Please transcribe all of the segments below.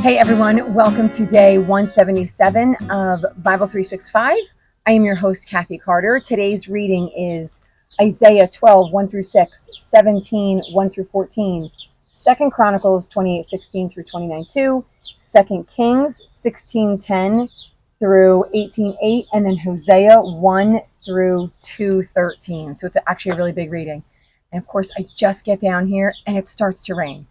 Hey everyone, welcome to day 177 of Bible 365. I am your host, Kathy Carter. Today's reading is Isaiah 12, 1 through 6, 17, 1 through 14, 2 Chronicles 28, 16 through 29, 2, 2 Kings 16, 10 through 18, 8, and then Hosea 1 through 2, 13. So it's actually a really big reading. And of course, I just get down here and it starts to rain.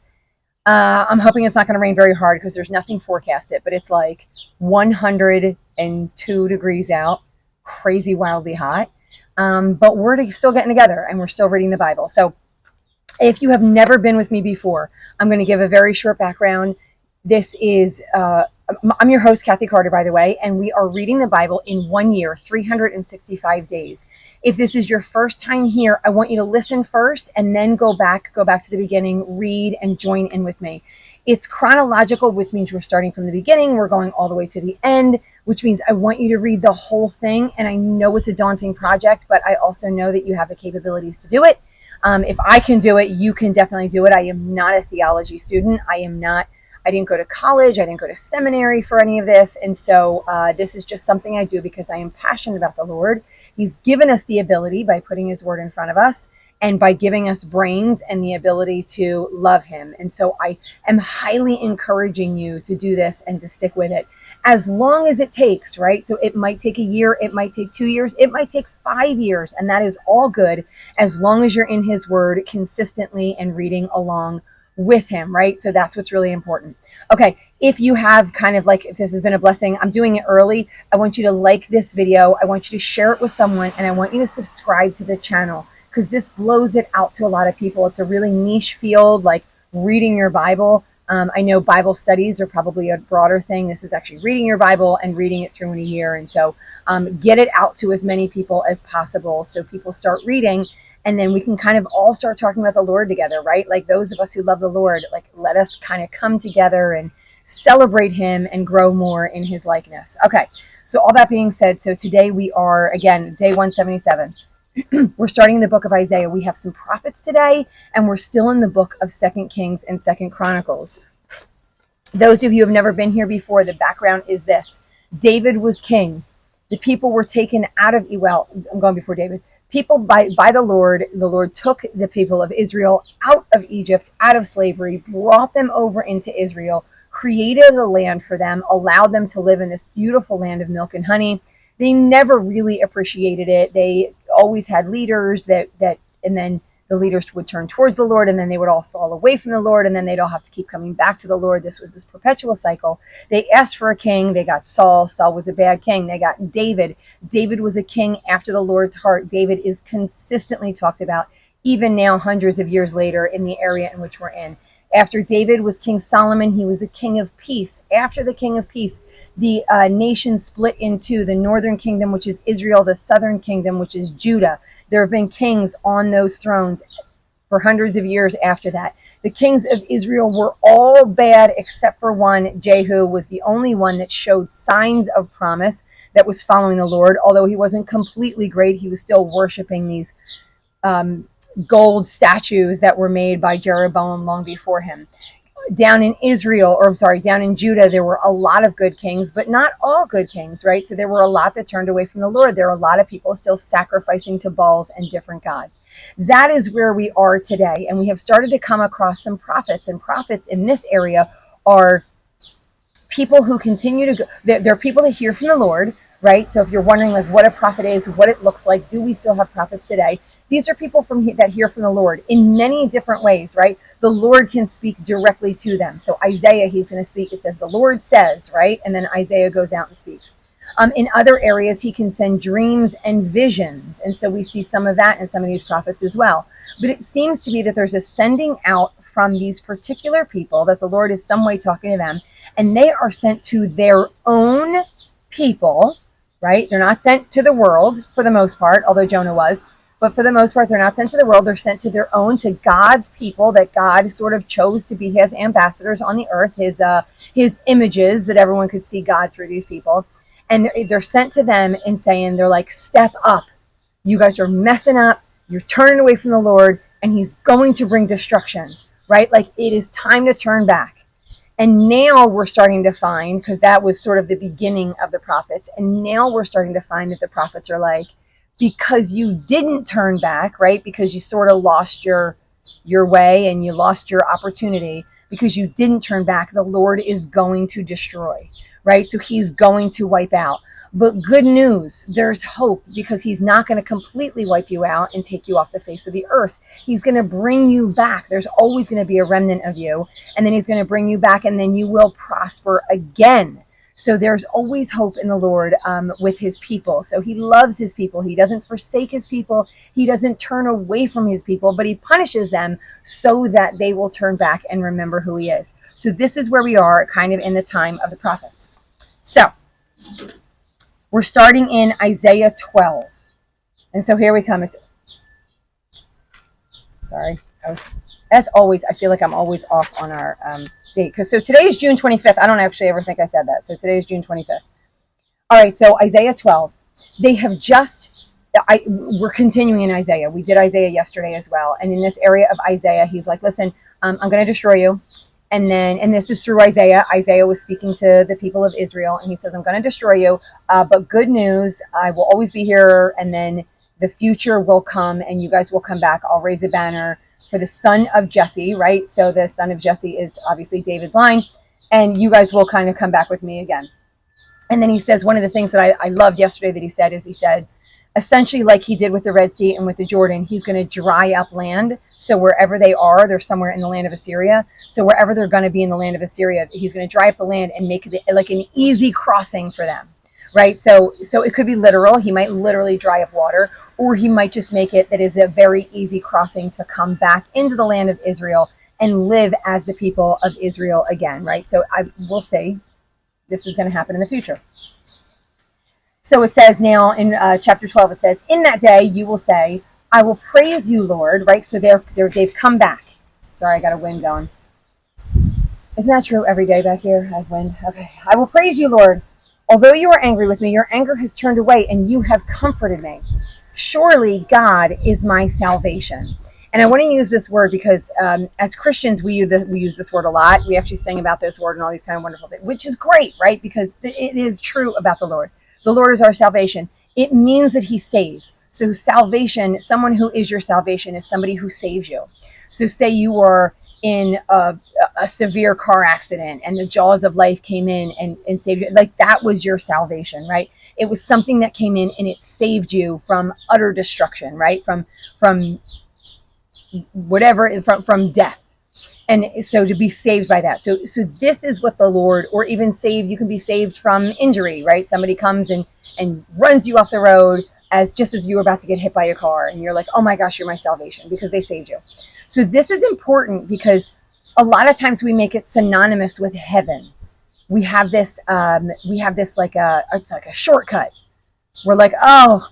I'm hoping it's not going to rain very hard because there's nothing forecasted, but it's like 102 degrees out, crazy, wildly hot. But we're still getting together and we're still reading the Bible. So if you have never been with me before, I'm going to give a very short background. This is, I'm your host, Kathy Carter, by the way, and we are reading the Bible in 1 year, 365 days. If this is your first time here, I want you to listen first and then go back to the beginning, read, and join in with me. It's chronological, which means we're starting from the beginning. We're going all the way to the end, which means I want you to read the whole thing. And I know it's a daunting project, but I also know that you have the capabilities to do it. If I can do it, you can definitely do it. I am not a theology student. I didn't go to college. I didn't go to seminary for any of this. And so this is just something I do because I am passionate about the Lord. He's given us the ability by putting his word in front of us and by giving us brains and the ability to love him. And so I am highly encouraging you to do this and to stick with it as long as it takes, right? So it might take a year, it might take 2 years, it might take 5 years, and that is all good as long as you're in his word consistently and reading along with him, right? So that's what's really important. Okay, if you have if this has been a blessing, I'm doing it early. I want you to like this video. I want you to share it with someone, and I want you to subscribe to the channel because this blows it out to a lot of people. It's a really niche field, like reading your Bible. I know Bible studies are probably a broader thing. This is actually reading your Bible and reading it through in a year. And so get it out to as many people as possible so people start reading. And then we can kind of all start talking about the Lord together, right? Like those of us who love the Lord, like let us kind of come together and celebrate him and grow more in his likeness. Okay, so all that being said, so today we are, again, day 177. We're starting the book of Isaiah. We have some prophets today, and we're still in the book of 2 Kings and 2 Chronicles. Those of you who have never been here before, the background is this. David was king. The people were taken out of, well, I'm going before David. People by the Lord took the people of Israel out of Egypt, out of slavery, brought them over into Israel, created a land for them, allowed them to live in this beautiful land of milk and honey. They never really appreciated it. They always had leaders and then the leaders would turn towards the Lord, and then they would all fall away from the Lord, and then they'd all have to keep coming back to the Lord. This was this perpetual cycle. They asked for a king. They got Saul. Saul was a bad king. They got David. David was a king after the Lord's heart. David is consistently talked about, even now, hundreds of years later, in the area in which we're in. After David was King Solomon, he was a king of peace. After the king of peace, the nation split into the northern kingdom, which is Israel, the southern kingdom, which is Judah. There have been kings on those thrones for hundreds of years after that. The kings of Israel were all bad except for one. Jehu was the only one that showed signs of promise, that was following the Lord. Although he wasn't completely great, he was still worshiping these gold statues that were made by Jeroboam long before him. Down in Judah, there were a lot of good kings, but not all good kings, right? So there were a lot that turned away from the Lord. There are a lot of people still sacrificing to Baals and different gods. That is where we are today. And we have started to come across some prophets, and prophets in this area are people who continue to go. They're people that hear from the Lord, right? So if you're wondering like what a prophet is, what it looks like, do we still have prophets today? These are people that hear from the Lord in many different ways, right? The Lord can speak directly to them. So Isaiah, he's going to speak. It says, the Lord says, right? And then Isaiah goes out and speaks. In other areas, he can send dreams and visions. And so we see some of that in some of these prophets as well. But it seems to be that there's a sending out from these particular people, that the Lord is some way talking to them, and they are sent to their own people, right? They're not sent to the world for the most part, although Jonah was. But for the most part, they're not sent to the world. They're sent to their own, to God's people that God sort of chose to be his ambassadors on the earth, his images that everyone could see God through these people. And they're sent to them and saying, they're like, step up. You guys are messing up. You're turning away from the Lord, and he's going to bring destruction, right? Like it is time to turn back. And now we're starting to find, because that was sort of the beginning of the prophets, and now we're starting to find that the prophets are like, because you didn't turn back, right? Because you sort of lost your way and you lost your opportunity, because you didn't turn back, the Lord is going to destroy, right? So he's going to wipe out. But good news, there's hope, because he's not going to completely wipe you out and take you off the face of the earth. He's going to bring you back. There's always going to be a remnant of you, and then he's going to bring you back, and then you will prosper again. So there's always hope in the Lord with his people. So he loves his people. He doesn't forsake his people. He doesn't turn away from his people, but he punishes them so that they will turn back and remember who he is. So this is where we are kind of in the time of the prophets. So we're starting in Isaiah 12. And so here we come. As always, I feel like I'm always off on our date. So today is June 25th. I don't actually ever think I said that. So today is June 25th. All right, so Isaiah 12. They have we're continuing in Isaiah. We did Isaiah yesterday as well. And in this area of Isaiah, he's like, listen, I'm going to destroy you. And this is through Isaiah. Isaiah was speaking to the people of Israel, and he says, I'm going to destroy you, but good news, I will always be here, and then the future will come, and you guys will come back. I'll raise a banner for the son of Jesse, right? So the son of Jesse is obviously David's line, and you guys will kind of come back with me again. And then he says, one of the things that I loved yesterday that he said, essentially like he did with the Red Sea and with the Jordan, he's going to dry up land. So wherever they are, they're somewhere in the land of Assyria. So wherever they're going to be in the land of Assyria, he's going to dry up the land and make it like an easy crossing for them, right? So it could be literal. He might literally dry up water, or he might just make it that is a very easy crossing to come back into the land of Israel and live as the people of Israel again, right? So I will say this is going to happen in the future. So it says now in chapter 12, it says, in that day you will say, I will praise you, Lord, right? So they've come back. Sorry, I got a wind going. Isn't that true every day back here? I have wind. Okay. I will praise you, Lord. Although you are angry with me, your anger has turned away and you have comforted me. Surely God is my salvation. And I want to use this word because as Christians, we use this word a lot. We actually sing about this word and all these kind of wonderful things, which is great, right? Because it is true about the Lord. The Lord is our salvation. It means that he saves. So salvation, someone who is your salvation is somebody who saves you. So say you were in a severe car accident and the jaws of life came in and saved you. Like that was your salvation, right? It was something that came in and it saved you from utter destruction, right? From whatever, from death. And so to be saved by that. So this is what the Lord, or even saved, you can be saved from injury, right? Somebody comes and runs you off the road just as you were about to get hit by a car. And you're like, oh my gosh, you're my salvation because they saved you. So this is important because a lot of times we make it synonymous with heaven. We have this it's like a shortcut. We're like, oh,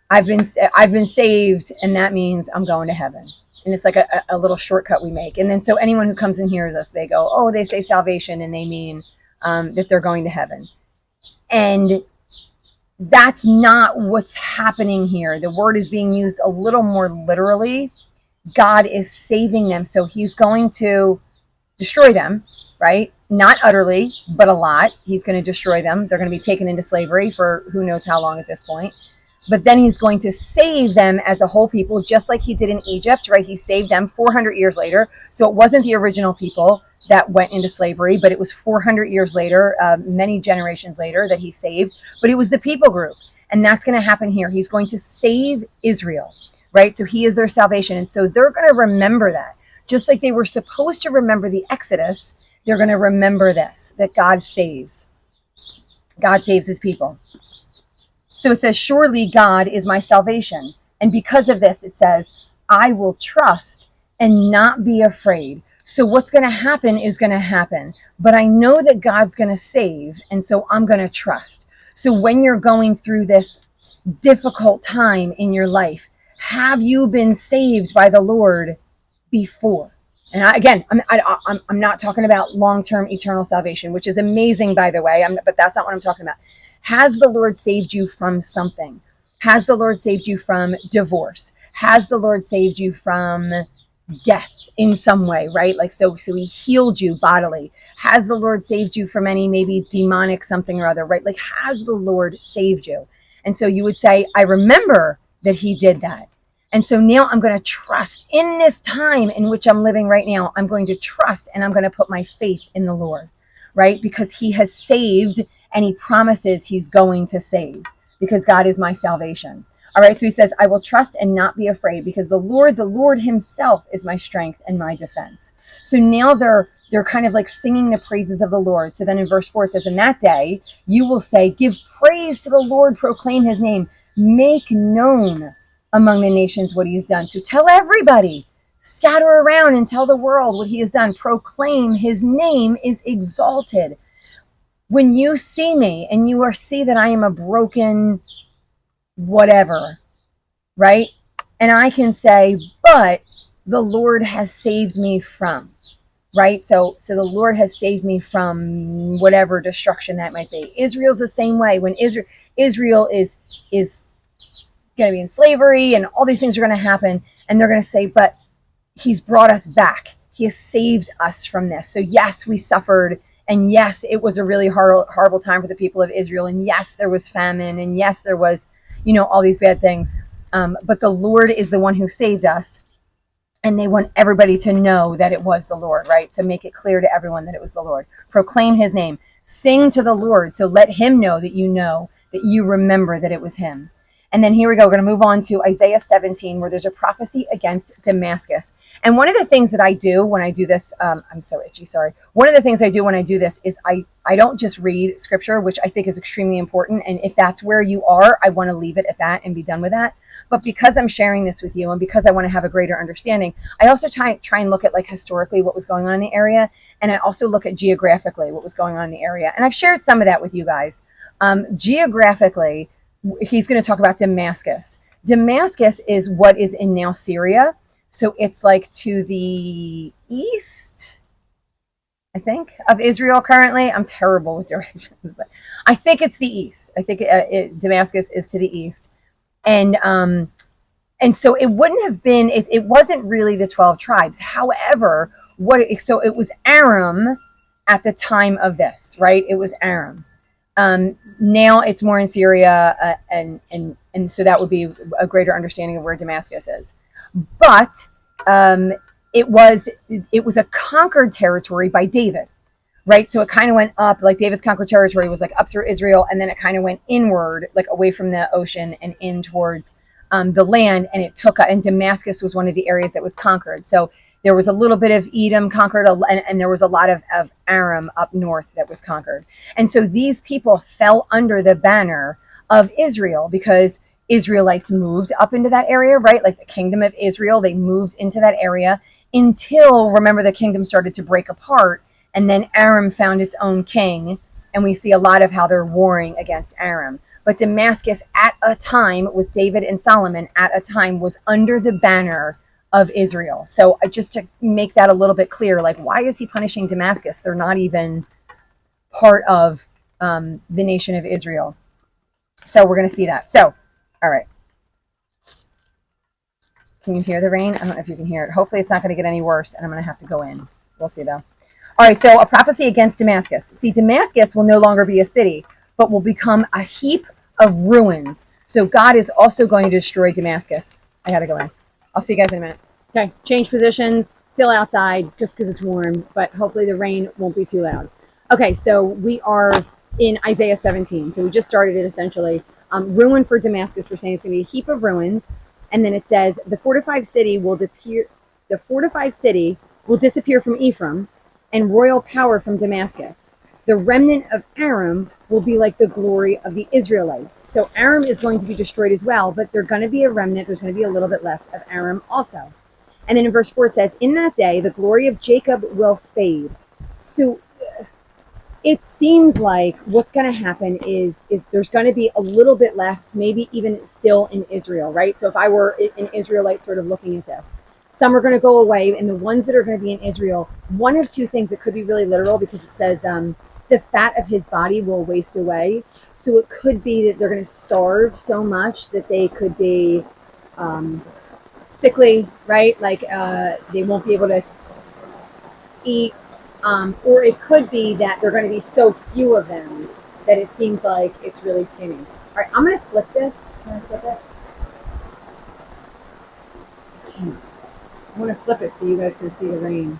I've been saved, and that means I'm going to heaven. And it's like a little shortcut we make. And then so anyone who comes and hears us, they go, oh, they say salvation, and they mean that they're going to heaven. And that's not what's happening here. The word is being used a little more literally. God is saving them. So he's going to destroy them, right? Not utterly, but a lot. He's going to destroy them. They're going to be taken into slavery for who knows how long at this point. But then he's going to save them as a whole people, just like he did in Egypt, right? He saved them 400 years later. So it wasn't the original people that went into slavery, but it was 400 years later, many generations later that he saved. But it was the people group. And that's going to happen here. He's going to save Israel, right? So he is their salvation. And so they're going to remember that. Just like they were supposed to remember the Exodus, they're going to remember this, that God saves. God saves his people. So it says, surely God is my salvation. And because of this, it says, I will trust and not be afraid. So what's going to happen is going to happen. But I know that God's going to save. And so I'm going to trust. So when you're going through this difficult time in your life, have you been saved by the Lord before? And I'm not talking about long-term eternal salvation, which is amazing, by the way. But that's not what I'm talking about. Has the Lord saved you from something? Has the Lord saved you from divorce? Has the Lord saved you from death in some way, right? Like, so he healed you bodily. Has the Lord saved you from any maybe demonic something or other, right? Like, has the Lord saved you? And so you would say, I remember that he did that. And so now I'm going to trust in this time in which I'm living right now. I'm going to trust and I'm going to put my faith in the Lord, right? Because he has saved and he promises he's going to save, because God is my salvation. All right, so he says, I will trust and not be afraid, because the Lord himself is my strength and my defense. So now they're kind of like singing the praises of the Lord. So then in verse 4 it says, in that day you will say, give praise to the Lord, proclaim his name, make known among the nations what he has done. So tell everybody, scatter around and tell the world what he has done. Proclaim his name is exalted. When you see me and you see that I am a broken whatever, right? And I can say, but the Lord has saved me from, right? So the Lord has saved me from whatever destruction that might be. Israel's the same way. When Israel is going to be in slavery and all these things are going to happen, and they're going to say, but he's brought us back. He has saved us from this. So yes, we suffered, and yes, it was a really horrible time for the people of Israel, and yes, there was famine, and yes, there was, all these bad things. But the Lord is the one who saved us, and they want everybody to know that it was the Lord, right? So make it clear to everyone that it was the Lord. Proclaim his name. Sing to the Lord. So let him know that you remember that it was him. And then here we go. We're going to move on to Isaiah 17, where there's a prophecy against Damascus. And one of the things that I do when I do this, I'm so itchy, sorry. One of the things I do when I do this is I don't just read scripture, which I think is extremely important. And if that's where you are, I want to leave it at that and be done with that. But because I'm sharing this with you and because I want to have a greater understanding, I also try and look at like historically what was going on in the area. And I also look at geographically what was going on in the area. And I've shared some of that with you guys. Geographically, he's going to talk about Damascus. Damascus is what is in now Syria. So it's like to the east, I think, of Israel currently. I'm terrible with directions, but I think it's the east. I think Damascus is to the east. And so it wouldn't have been, it wasn't really the 12 tribes. However, so it was Aram at the time of this, right? It was Aram. Now it's more in Syria, and so that would be a greater understanding of where Damascus is. But it was a conquered territory by David, right? So it kind of went up, like David's conquered territory was like up through Israel, and then it kind of went inward, like away from the ocean and in towards the land, and Damascus was one of the areas that was conquered. So there was a little bit of Edom conquered, and there was a lot of Aram up north that was conquered. And so these people fell under the banner of Israel because Israelites moved up into that area, right? Like the kingdom of Israel, they moved into that area until, remember, the kingdom started to break apart, and then Aram found its own king, and we see a lot of how they're warring against Aram. But Damascus at a time, with David and Solomon at a time, was under the banner of Israel. So just to make that a little bit clear, like, why is he punishing Damascus? They're not even part of the nation of Israel. So we're going to see that. So, all right. Can you hear the rain? I don't know if you can hear it. Hopefully it's not going to get any worse, and I'm going to have to go in. We'll see, though. All right, so a prophecy against Damascus. See, Damascus will no longer be a city, but will become a heap of ruins. So God is also going to destroy Damascus. I got to go in. I'll see you guys in a minute. Okay, change positions. Still outside just because it's warm, but hopefully the rain won't be too loud. Okay, so we are in Isaiah 17. So we just started it essentially. Ruin for Damascus. We're saying it's going to be a heap of ruins. And then it says, the fortified city will disappear from Ephraim, and royal power from Damascus. The remnant of Aram will be like the glory of the Israelites. So Aram is going to be destroyed as well, but there's going to be a remnant. There's going to be a little bit left of Aram also. And then in verse 4 it says, in that day, the glory of Jacob will fade. So it seems like what's going to happen is there's going to be a little bit left, maybe even still in Israel, right? So if I were an Israelite sort of looking at this, some are going to go away, and the ones that are going to be in Israel, one of two things. It could be really literal because it says the fat of his body will waste away. So it could be that they're going to starve so much that they could be sickly, right? Like they won't be able to eat, or it could be that there are going to be so few of them that it seems like it's really skinny. All right, I'm going to flip this. Can I flip it? I'm going to flip it so you guys can see the rain.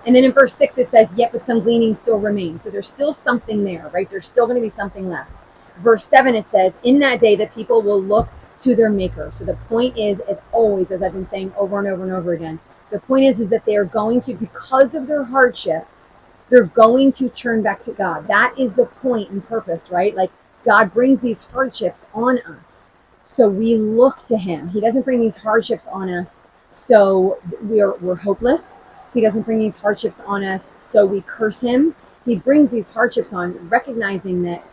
And then in verse 6, it says, yet, but some gleaning still remains. So there's still something there, right? There's still going to be something left. Verse 7, it says, in that day, the people will look to their maker. So the point is, as always, as I've been saying over and over and over again, the point is that they are going to, because of their hardships, they're going to turn back to God. That is the point and purpose, right? Like God brings these hardships on us. So we look to him. He doesn't bring these hardships on us so we're hopeless. He doesn't bring these hardships on us so we curse him. He brings these hardships on recognizing that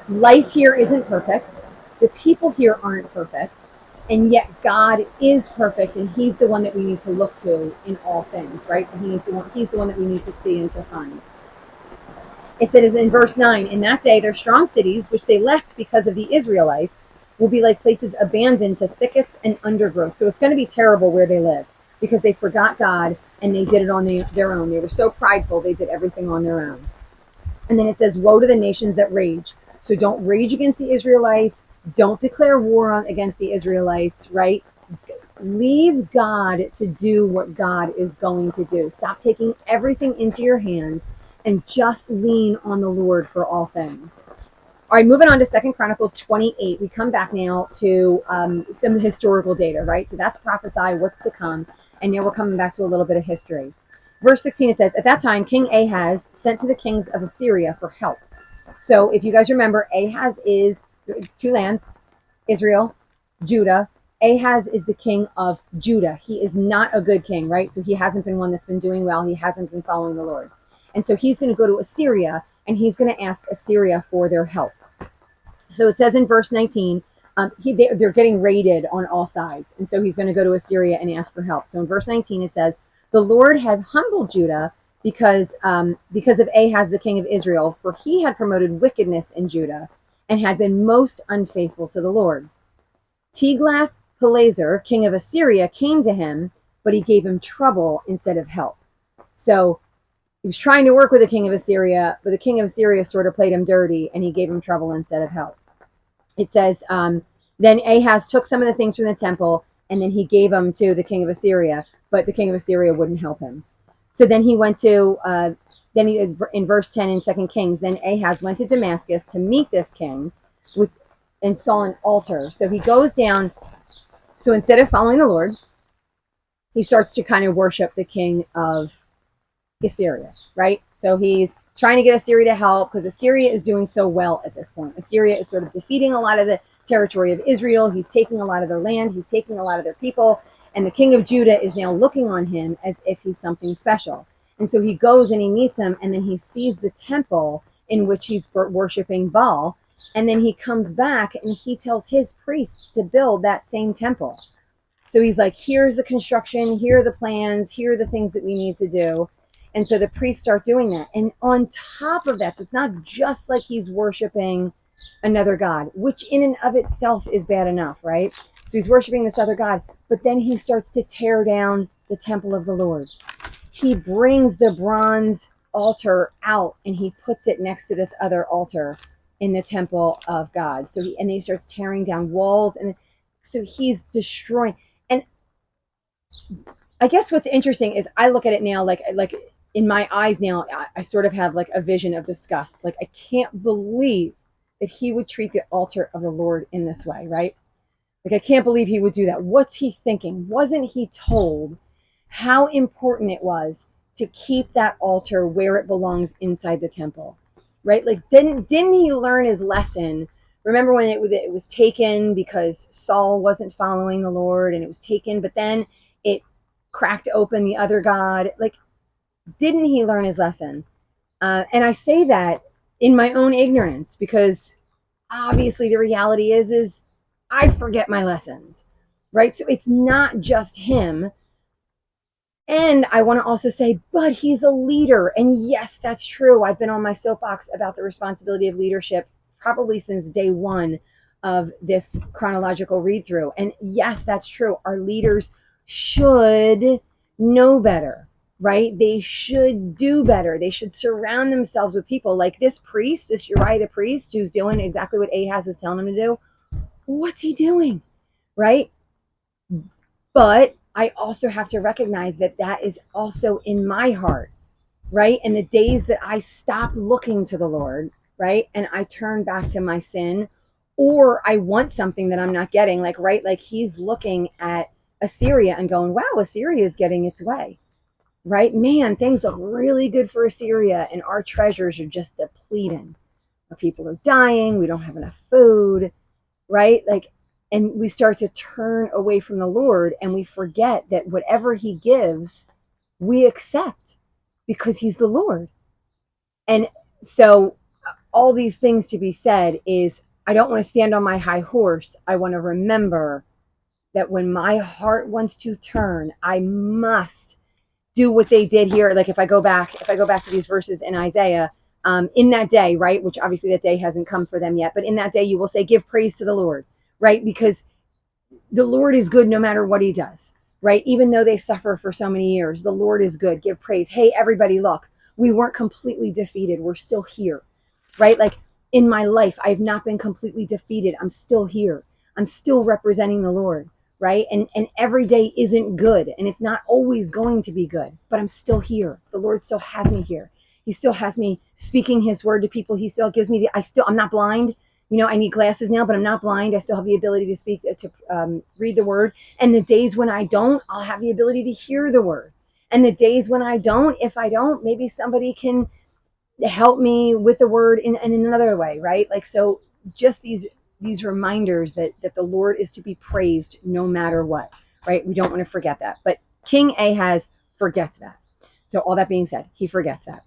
life here isn't perfect. The people here aren't perfect. And yet God is perfect, and he's the one that we need to look to in all things, right? So he's the one that we need to see and to find. It says in verse 9, in that day their strong cities, which they left because of the Israelites, will be like places abandoned to thickets and undergrowth. So it's going to be terrible where they live because they forgot God and they did it on their own. They were so prideful, they did everything on their own. And then it says, woe to the nations that rage. So don't rage against the Israelites. Don't declare war against the Israelites, right? Leave God to do what God is going to do. Stop taking everything into your hands and just lean on the Lord for all things. All right, moving on to 2 Chronicles 28. We come back now to some historical data, right? So that's prophesy what's to come. And now we're coming back to a little bit of history. Verse 16, it says, at that time, King Ahaz sent to the kings of Assyria for help. So if you guys remember, Ahaz is two lands, Israel, Judah. Ahaz is the king of Judah. He is not a good king, right? So he hasn't been one that's been doing well. He hasn't been following the Lord. And so he's going to go to Assyria, and he's going to ask Assyria for their help. So it says in verse 19, they're getting raided on all sides. And so he's going to go to Assyria and ask for help. So in verse 19, it says, the Lord had humbled Judah because of Ahaz, the king of Israel, for he had promoted wickedness in Judah and had been most unfaithful to the Lord. Tiglath-Pileser, king of Assyria, came to him, but he gave him trouble instead of help. So he was trying to work with the king of Assyria, but the king of Assyria sort of played him dirty, and he gave him trouble instead of help. It says, then Ahaz took some of the things from the temple, and then he gave them to the king of Assyria, but the king of Assyria wouldn't help him. So then he went to, in verse 10 in 2 Kings, then Ahaz went to Damascus to meet this king and saw an altar. So he goes down. So instead of following the Lord, he starts to kind of worship the king of Assyria, right? So he's trying to get Assyria to help because Assyria is doing so well at this point. Assyria is sort of defeating a lot of the territory of Israel. He's taking a lot of their land. He's taking a lot of their people. And the king of Judah is now looking on him as if he's something special. And so he goes and he meets him, and then he sees the temple in which he's worshiping Baal. And then he comes back and he tells his priests to build that same temple. So he's like, here's the construction, here are the plans, here are the things that we need to do. And so the priests start doing that. And on top of that, so it's not just like he's worshiping another god, which in and of itself is bad enough, right? So he's worshiping this other god, but then he starts to tear down the temple of the Lord. He brings the bronze altar out and he puts it next to this other altar in the temple of God. So he starts tearing down walls, and so he's destroying. And I guess what's interesting is I look at it now like in my eyes now, I sort of have like a vision of disgust. Like, I can't believe that he would treat the altar of the Lord in this way, right? Like, I can't believe he would do that. What's he thinking? Wasn't he told how important it was to keep that altar where it belongs inside the temple, right? Like, didn't he learn his lesson? Remember when it was taken because Saul wasn't following the Lord, and it was taken, but then it cracked open the other god. Like, didn't he learn his lesson? And I say that in my own ignorance because obviously the reality is I forget my lessons, right? So it's not just him. And I want to also say, but he's a leader. And yes, that's true. I've been on my soapbox about the responsibility of leadership probably since day one of this chronological read through. And yes, that's true. Our leaders should know better, right? They should do better. They should surround themselves with people like this priest, this Uriah the priest, who's doing exactly what Ahaz is telling him to do. What's he doing? Right? But I also have to recognize that that is also in my heart, right? And the days that I stop looking to the Lord, right? And I turn back to my sin, or I want something that I'm not getting, like, right? Like he's looking at Assyria and going, wow, Assyria is getting its way, right? Man, things look really good for Assyria, and our treasures are just depleting. Our people are dying. We don't have enough food, right? Like, and we start to turn away from the Lord, and we forget that whatever he gives, we accept because he's the Lord. And so all these things to be said is, I don't want to stand on my high horse. I want to remember that when my heart wants to turn, I must do what they did here. Like if I go back to these verses in Isaiah, in that day, right? Which obviously that day hasn't come for them yet, but in that day you will say, give praise to the Lord, right? Because the Lord is good no matter what he does, right? Even though they suffer for so many years, the Lord is good. Give praise. Hey, everybody, look, we weren't completely defeated. We're still here, right? Like in my life, I've not been completely defeated. I'm still here. I'm still representing the Lord, right? And every day isn't good, and it's not always going to be good, but I'm still here. The Lord still has me here. He still has me speaking his word to people. He still gives me I'm not blind. You know, I need glasses now, but I'm not blind. I still have the ability to speak, to read the word. And the days when I don't, I'll have the ability to hear the word. And the days when I don't, if I don't, maybe somebody can help me with the word in another way, right? Like, so just these reminders that the Lord is to be praised no matter what, right? We don't want to forget that. But King Ahaz forgets that. So all that being said, he forgets that.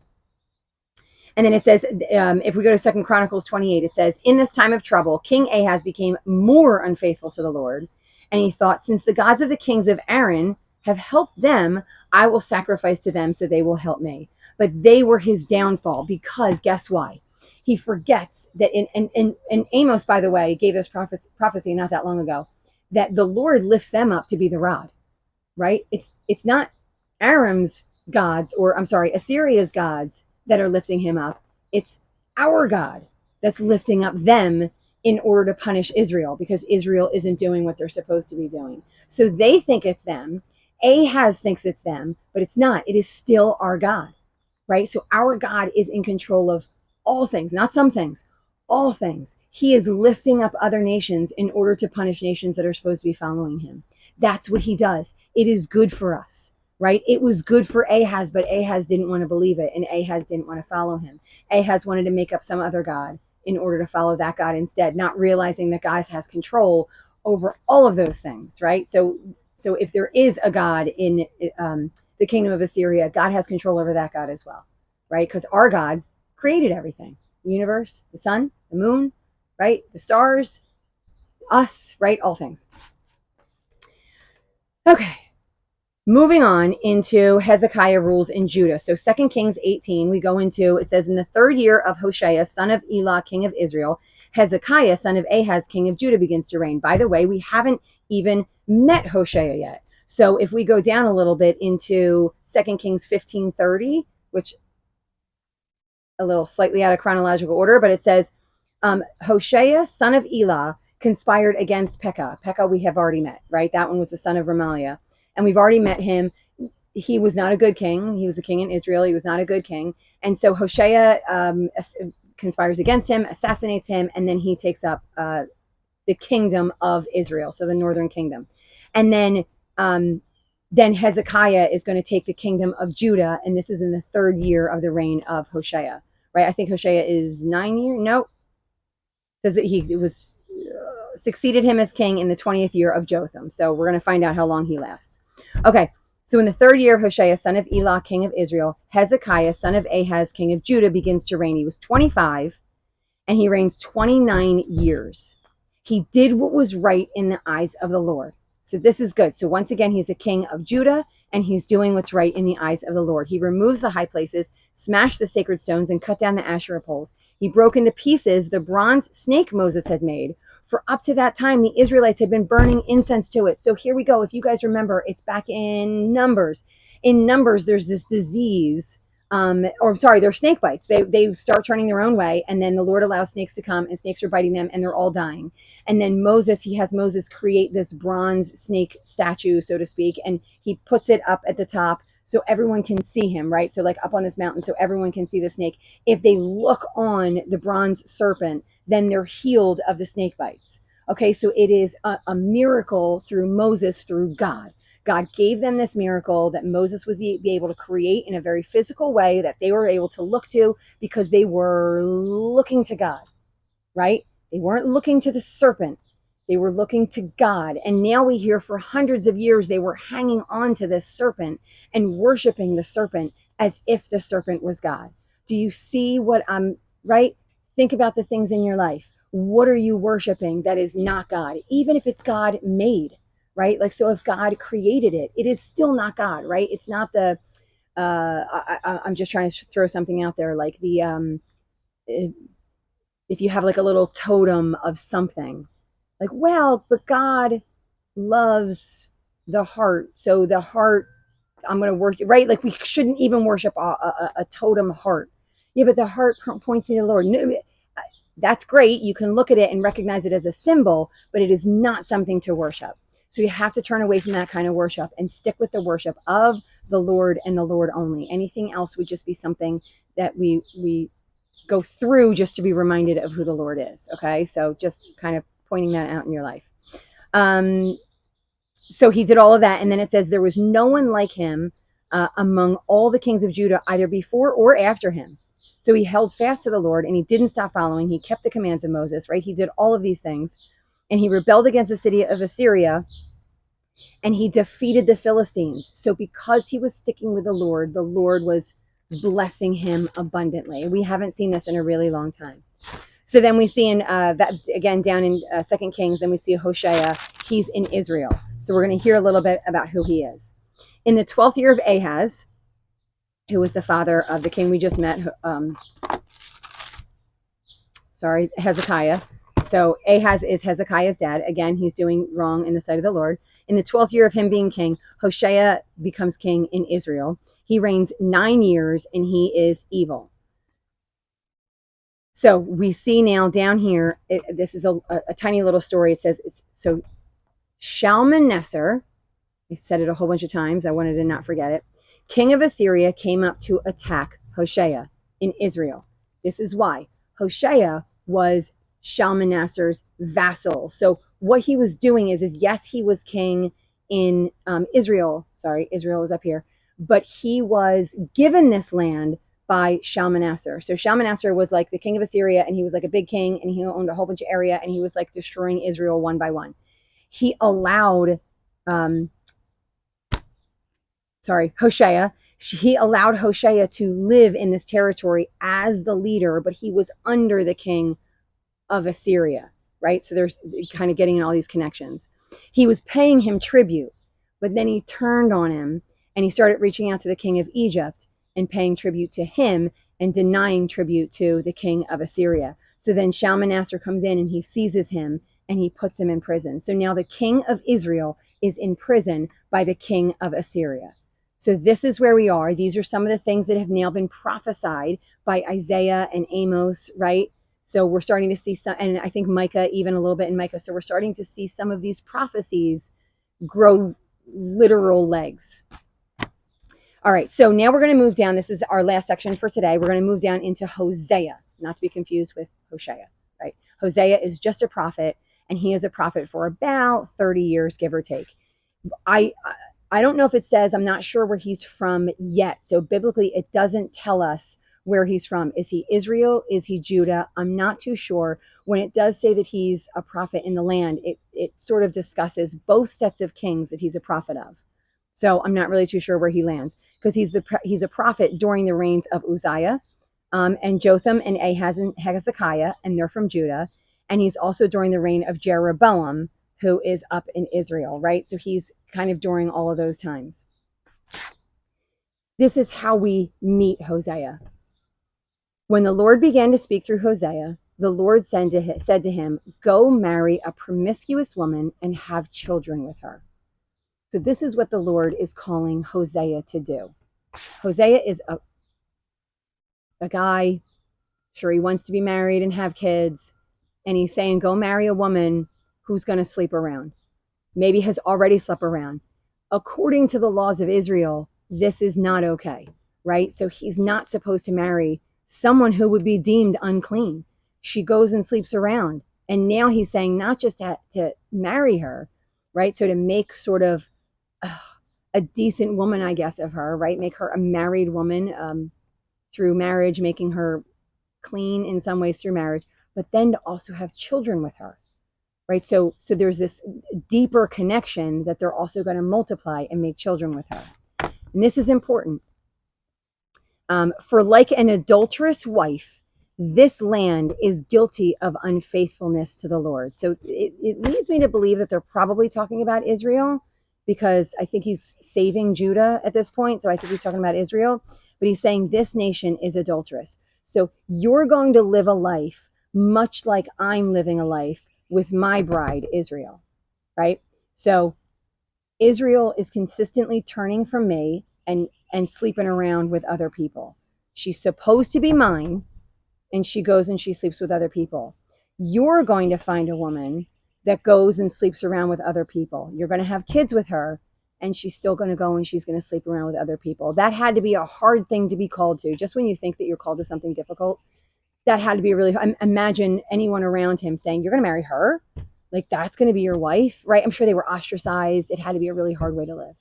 And then it says, if we go to 2 Chronicles 28, it says, in this time of trouble, King Ahaz became more unfaithful to the Lord. And he thought, since the gods of the kings of Aram have helped them, I will sacrifice to them so they will help me. But they were his downfall, because guess why? He forgets that and Amos, by the way, gave us prophecy not that long ago, that the Lord lifts them up to be the rod, right? It's not Aram's gods, or I'm sorry, Assyria's gods that are lifting him up. It's our God that's lifting up them in order to punish Israel, because Israel isn't doing what they're supposed to be doing. So they think it's them. Ahaz thinks it's them, but it's not. It is still our God, right? So our God is in control of all things, not some things, all things. He is lifting up other nations in order to punish nations that are supposed to be following him. That's what he does. It is good for us, right? It was good for Ahaz, but Ahaz didn't want to believe it, and Ahaz didn't want to follow him. Ahaz wanted to make up some other God in order to follow that God instead, not realizing that God has control over all of those things, right? So if there is a God in the kingdom of Assyria, God has control over that God as well, right? Because our God created everything, the universe, the sun, the moon, right? The stars, us, right? All things. Okay. Moving on into Hezekiah rules in Judah. So 2 Kings 18, we go into, it says, in the third year of Hosea, son of Elah, king of Israel, Hezekiah, son of Ahaz, king of Judah, begins to reign. By the way, we haven't even met Hosea yet. So if we go down a little bit into 2 Kings 15:30, which a little slightly out of chronological order, but it says, Hosea, son of Elah, conspired against Pekah. Pekah we have already met, right? That one was the son of Remaliah. And we've already met him. He was not a good king. He was a king in Israel. He was not a good king. And so Hosea conspires against him, assassinates him, and then he takes up the kingdom of Israel, so the northern kingdom. And then Hezekiah is going to take the kingdom of Judah, and this is in the third year of the reign of Hosea, right? I think Hosea is 9 years. No, says that he was succeeded him as king in the 20th year of Jotham. So we're going to find out how long he lasts. Okay, so in the third year of Hosea, son of Elah, king of Israel, Hezekiah, son of Ahaz, king of Judah, begins to reign. He was 25, and he reigns 29 years. He did what was right in the eyes of the Lord. So this is good. So once again, he's a king of Judah, and he's doing what's right in the eyes of the Lord. He removes the high places, smashed the sacred stones, and cut down the Asherah poles. He broke into pieces the bronze snake Moses had made. For up to that time, the Israelites had been burning incense to it. So here we go. If you guys remember, it's back in Numbers. In Numbers, there's this disease, they're snake bites. They start turning their own way, and then the Lord allows snakes to come, and snakes are biting them, and they're all dying. And then he has Moses create this bronze snake statue, so to speak, and he puts it up at the top so everyone can see him, right? So like up on this mountain, so everyone can see the snake. If they look on the bronze serpent, then they're healed of the snake bites. Okay, so it is a miracle through Moses, through God. God gave them this miracle that Moses was be able to create in a very physical way that they were able to look to because they were looking to God, right? They weren't looking to the serpent. They were looking to God. And now we hear for hundreds of years they were hanging on to this serpent and worshiping the serpent as if the serpent was God. Do you see what I'm, right? Think about the things in your life. What are you worshiping that is not God? Even if it's God made, right? Like, so if God created it, it is still not God, right? It's not the, I'm just trying to throw something out there, like the, if you have like a little totem of something, like, well, but God loves the heart. So the heart, I'm going to worship, right? Like we shouldn't even worship a totem heart. Yeah, but the heart points me to the Lord. No, that's great. You can look at it and recognize it as a symbol, but it is not something to worship. So you have to turn away from that kind of worship and stick with the worship of the Lord and the Lord only. Anything else would just be something that we go through just to be reminded of who the Lord is. Okay, so just kind of pointing that out in your life. So he did all of that, and then it says there was no one like him among all the kings of Judah, either before or after him. So he held fast to the Lord, and he didn't stop following. He kept the commands of Moses, right? He did all of these things, and he rebelled against the city of Assyria, and he defeated the Philistines. So because he was sticking with the Lord was blessing him abundantly. We haven't seen this in a really long time. So then we see in that again down in 2 Kings, then we see Hosea. He's in Israel. So we're going to hear a little bit about who he is. In the 12th year of Ahaz, who was the father of the king we just met, Hezekiah. So Ahaz is Hezekiah's dad. Again, he's doing wrong in the sight of the Lord. In the 12th year of him being king, Hosea becomes king in Israel. He reigns 9 years, and he is evil. So we see now down here, this is a tiny little story. It says, so Shalmaneser, I said it a whole bunch of times. I wanted to not forget it. King of Assyria came up to attack Hosea in Israel. This is why. Hosea was Shalmaneser's vassal. So what he was doing is yes, he was king in Israel. Sorry, Israel was up here. But he was given this land by Shalmaneser. So Shalmaneser was like the king of Assyria, and he was like a big king, and he owned a whole bunch of area, and he was like destroying Israel one by one. He allowed, Hosea, he allowed Hosea to live in this territory as the leader, but he was under the king of Assyria, right? So there's kind of getting in all these connections. He was paying him tribute, but then he turned on him, and he started reaching out to the king of Egypt and paying tribute to him and denying tribute to the king of Assyria. So then Shalmaneser comes in and he seizes him and he puts him in prison. So now the king of Israel is in prison by the king of Assyria. So this is where we are. These are some of the things that have now been prophesied by Isaiah and Amos, right? So we're starting to see some, and I think Micah, even a little bit in Micah. So we're starting to see some of these prophecies grow literal legs. All right, so now we're going to move down. This is our last section for today. We're going to move down into Hosea, not to be confused with Hosea, right? Hosea is just a prophet, and he is a prophet for about 30 years, give or take. I don't know if it says, I'm not sure where he's from yet. So biblically, it doesn't tell us where he's from. Is he Israel? Is he Judah? I'm not too sure. When it does say that he's a prophet in the land, it sort of discusses both sets of kings that he's a prophet of. So I'm not really too sure where he lands, because he's a prophet during the reigns of Uzziah and Jotham and Ahaz and Hezekiah, and they're from Judah. And he's also during the reign of Jeroboam, who is up in Israel, right? So he's kind of during all of those times. This is how we meet Hosea. When the Lord began to speak through Hosea, the Lord said to him, go marry a promiscuous woman and have children with her. So this is what the Lord is calling Hosea to do. Hosea is a guy, sure, he wants to be married and have kids, and he's saying, go marry a woman who's going to sleep around, maybe has already slept around. According to the laws of Israel, this is not okay, right? So he's not supposed to marry someone who would be deemed unclean. She goes and sleeps around. And now he's saying not just to marry her, right? So to make sort of a decent woman, I guess, of her, right? Make her a married woman through marriage, making her clean in some ways through marriage, but then to also have children with her, right? So there's this deeper connection that they're also going to multiply and make children with her. And this is important. For like an adulterous wife, this land is guilty of unfaithfulness to the Lord. So it leads me to believe that they're probably talking about Israel, because I think he's saving Judah at this point. So I think he's talking about Israel, but he's saying this nation is adulterous. So you're going to live a life much like I'm living a life with my bride, Israel, right? So Israel is consistently turning from me and sleeping around with other people. She's supposed to be mine, and she goes and she sleeps with other people. You're going to find a woman that goes and sleeps around with other people. You're going to have kids with her, and she's still going to go and she's going to sleep around with other people. That had to be a hard thing to be called to. Just when you think that you're called to something difficult, that had to be really, imagine anyone around him saying, you're going to marry her? Like, that's going to be your wife, right? I'm sure they were ostracized. It had to be a really hard way to live.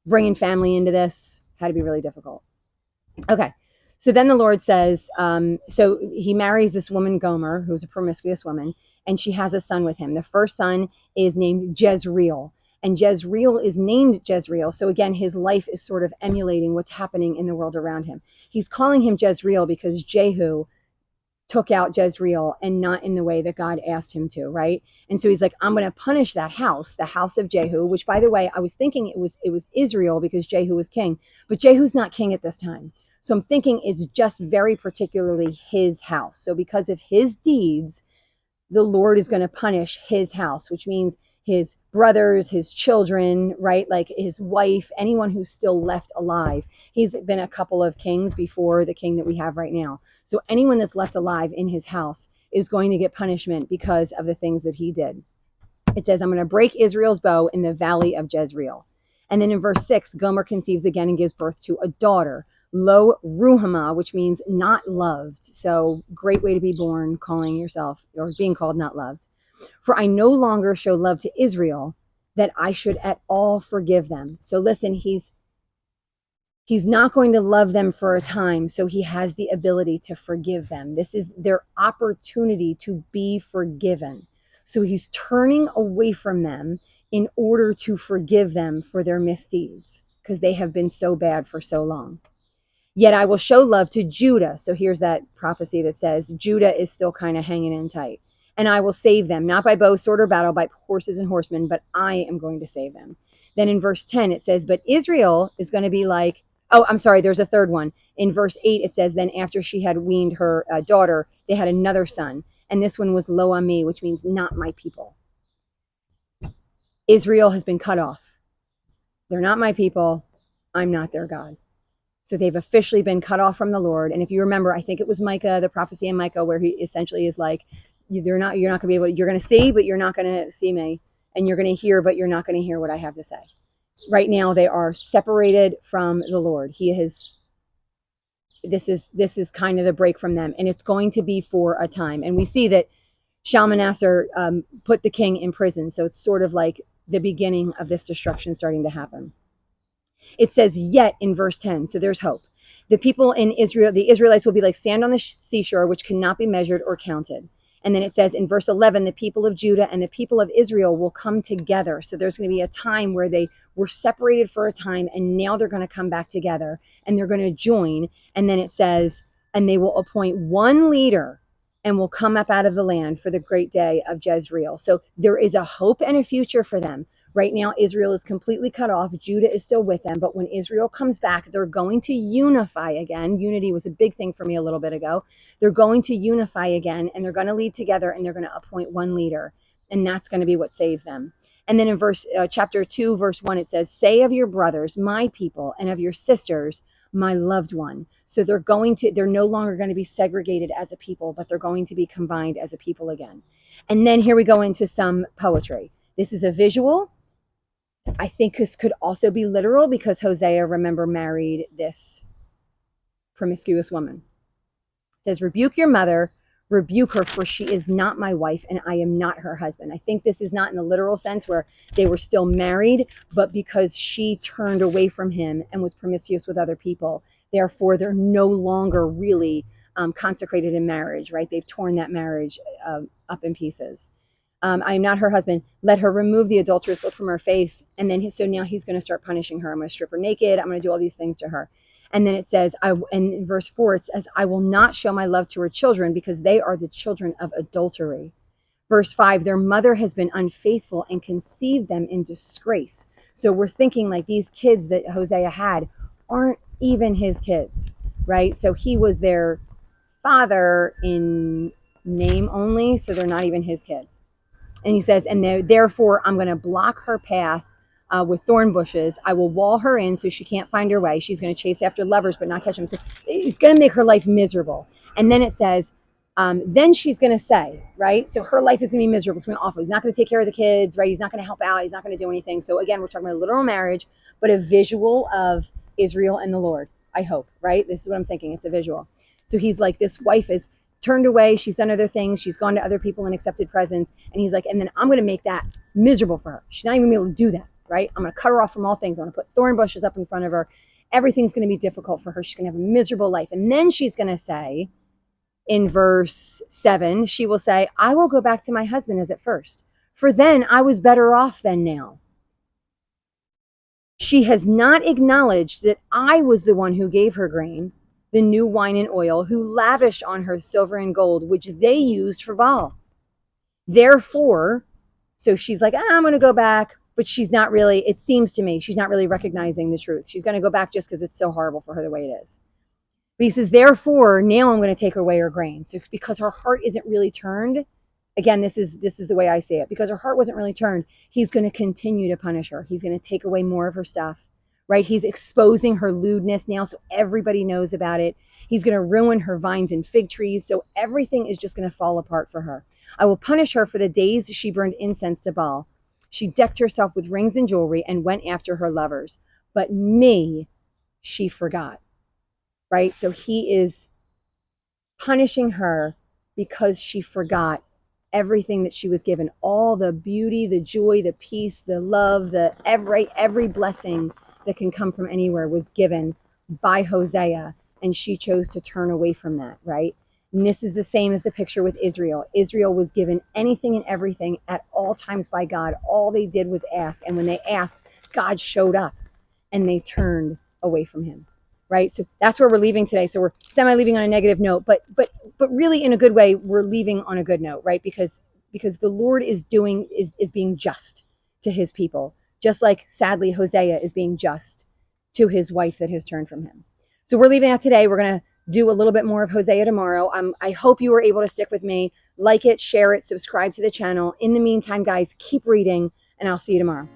Bringing family into this had to be really difficult. Okay. So then the Lord says, so he marries this woman, Gomer, who's a promiscuous woman, and she has a son with him. The first son is named Jezreel, and Jezreel is named Jezreel. So again, his life is sort of emulating what's happening in the world around him. He's calling him Jezreel because Jehu took out Jezreel, and not in the way that God asked him to, right? And so he's like, I'm going to punish that house, the house of Jehu, which, by the way, I was thinking it was Israel because Jehu was king, but Jehu's not king at this time. So I'm thinking it's just very particularly his house. So because of his deeds, the Lord is going to punish his house, which means his brothers, his children, right? Like his wife, anyone who's still left alive. He's been a couple of kings before the king that we have right now. So anyone that's left alive in his house is going to get punishment because of the things that he did. It says, I'm going to break Israel's bow in the valley of Jezreel. And then in verse 6, Gomer conceives again and gives birth to a daughter, Lo Ruhamah, which means not loved. So great way to be born, calling yourself or being called not loved. For I no longer show love to Israel, that I should at all forgive them. So listen, he's not going to love them for a time, so he has the ability to forgive them. This is their opportunity to be forgiven. So he's turning away from them in order to forgive them for their misdeeds, because they have been so bad for so long. Yet I will show love to Judah. So here's that prophecy that says Judah is still kind of hanging in tight. And I will save them, not by bow, sword, or battle, by horses and horsemen, but I am going to save them. Then in verse 10, it says, but Israel is going to be like, oh, I'm sorry, there's a third one. In verse 8, it says, then after she had weaned her daughter, they had another son. And this one was Lo Ami, which means not my people. Israel has been cut off. They're not my people. I'm not their God. So they've officially been cut off from the Lord. And if you remember, I think it was Micah, the prophecy in Micah, where he essentially is like, you're not going to be able to, you're going to see, but you're not going to see me. And you're going to hear, but you're not going to hear what I have to say. Right now, they are separated from the Lord. This is kind of the break from them. And it's going to be for a time. And we see that Shalmaneser put the king in prison. So it's sort of like the beginning of this destruction starting to happen. It says, yet in verse 10, so there's hope. The people in Israel, the Israelites will be like sand on the seashore, which cannot be measured or counted. And then it says in verse 11, the people of Judah and the people of Israel will come together. So there's going to be a time where they were separated for a time, and now they're going to come back together and they're going to join. And then it says, and they will appoint one leader and will come up out of the land for the great day of Jezreel. So there is a hope and a future for them. Right now, Israel is completely cut off. Judah is still with them. But when Israel comes back, they're going to unify again. Unity was a big thing for me a little bit ago. They're going to unify again, and they're going to lead together, and they're going to appoint one leader. And that's going to be what saves them. And then in chapter 2, verse 1, it says, say of your brothers, my people, and of your sisters, my loved one. So they're no longer going to be segregated as a people, but they're going to be combined as a people again. And then here we go into some poetry. This is a visual. I think this could also be literal because Hosea, remember, married this promiscuous woman. It says, rebuke your mother, rebuke her, for she is not my wife and I am not her husband. I think this is not in the literal sense where they were still married, but because she turned away from him and was promiscuous with other people. Therefore, they're no longer really consecrated in marriage, right? They've torn that marriage up in pieces. I am not her husband. Let her remove the adulterous look from her face. And then so now he's going to start punishing her. I'm going to strip her naked. I'm going to do all these things to her. And then it says, and in verse 4, it says, I will not show my love to her children because they are the children of adultery. Verse 5, their mother has been unfaithful and conceived them in disgrace. So we're thinking like these kids that Hosea had aren't even his kids, right? So he was their father in name only, so they're not even his kids. And he says, and therefore I'm going to block her path with thorn bushes. I will wall her in so she can't find her way. She's going to chase after lovers but not catch them. So he's going to make her life miserable. And then it says, then she's going to say, right? So her life is going to be miserable. It's going to be awful. He's not going to take care of the kids, right? He's not going to help out. He's not going to do anything. So again, we're talking about a literal marriage, but a visual of Israel and the Lord, I hope, right? This is what I'm thinking. It's a visual. So he's like, this wife is turned away. She's done other things. She's gone to other people and accepted presents. And he's like, and then I'm going to make that miserable for her. She's not even going to be able to do that, right? I'm going to cut her off from all things. I'm going to put thorn bushes up in front of her. Everything's going to be difficult for her. She's going to have a miserable life. And then she's going to say in verse 7, she will say, I will go back to my husband as at first, for then I was better off than now. She has not acknowledged that I was the one who gave her grain, the new wine and oil, who lavished on her silver and gold, which they used for Baal. Therefore, so she's like, I'm going to go back, but she's not really, it seems to me, she's not really recognizing the truth. She's going to go back just because it's so horrible for her the way it is. But he says, therefore, now I'm going to take away her grain. So it's because her heart isn't really turned. Again, this is the way I see it. Because her heart wasn't really turned, he's going to continue to punish her. He's going to take away more of her stuff, right? He's exposing her lewdness now so everybody knows about it. He's going to ruin her vines and fig trees. So everything is just going to fall apart for her. I will punish her for the days she burned incense to Baal. She decked herself with rings and jewelry and went after her lovers. But me, she forgot, right? So he is punishing her because she forgot everything that she was given, all the beauty, the joy, the peace, the love, the every blessing that can come from anywhere was given by Hosea, and she chose to turn away from that, right? And this is the same as the picture with Israel. Israel was given anything and everything at all times by God. All they did was ask, and when they asked, God showed up, and they turned away from him, right? So that's where we're leaving today. So we're semi-leaving on a negative note, but really in a good way, we're leaving on a good note, right? Because the Lord is being just to his people, just like sadly Hosea is being just to his wife that has turned from him. So we're leaving out today. We're going to do a little bit more of Hosea tomorrow. I hope you were able to stick with me. Like it, share it, subscribe to the channel. In the meantime, guys, keep reading, and I'll see you tomorrow.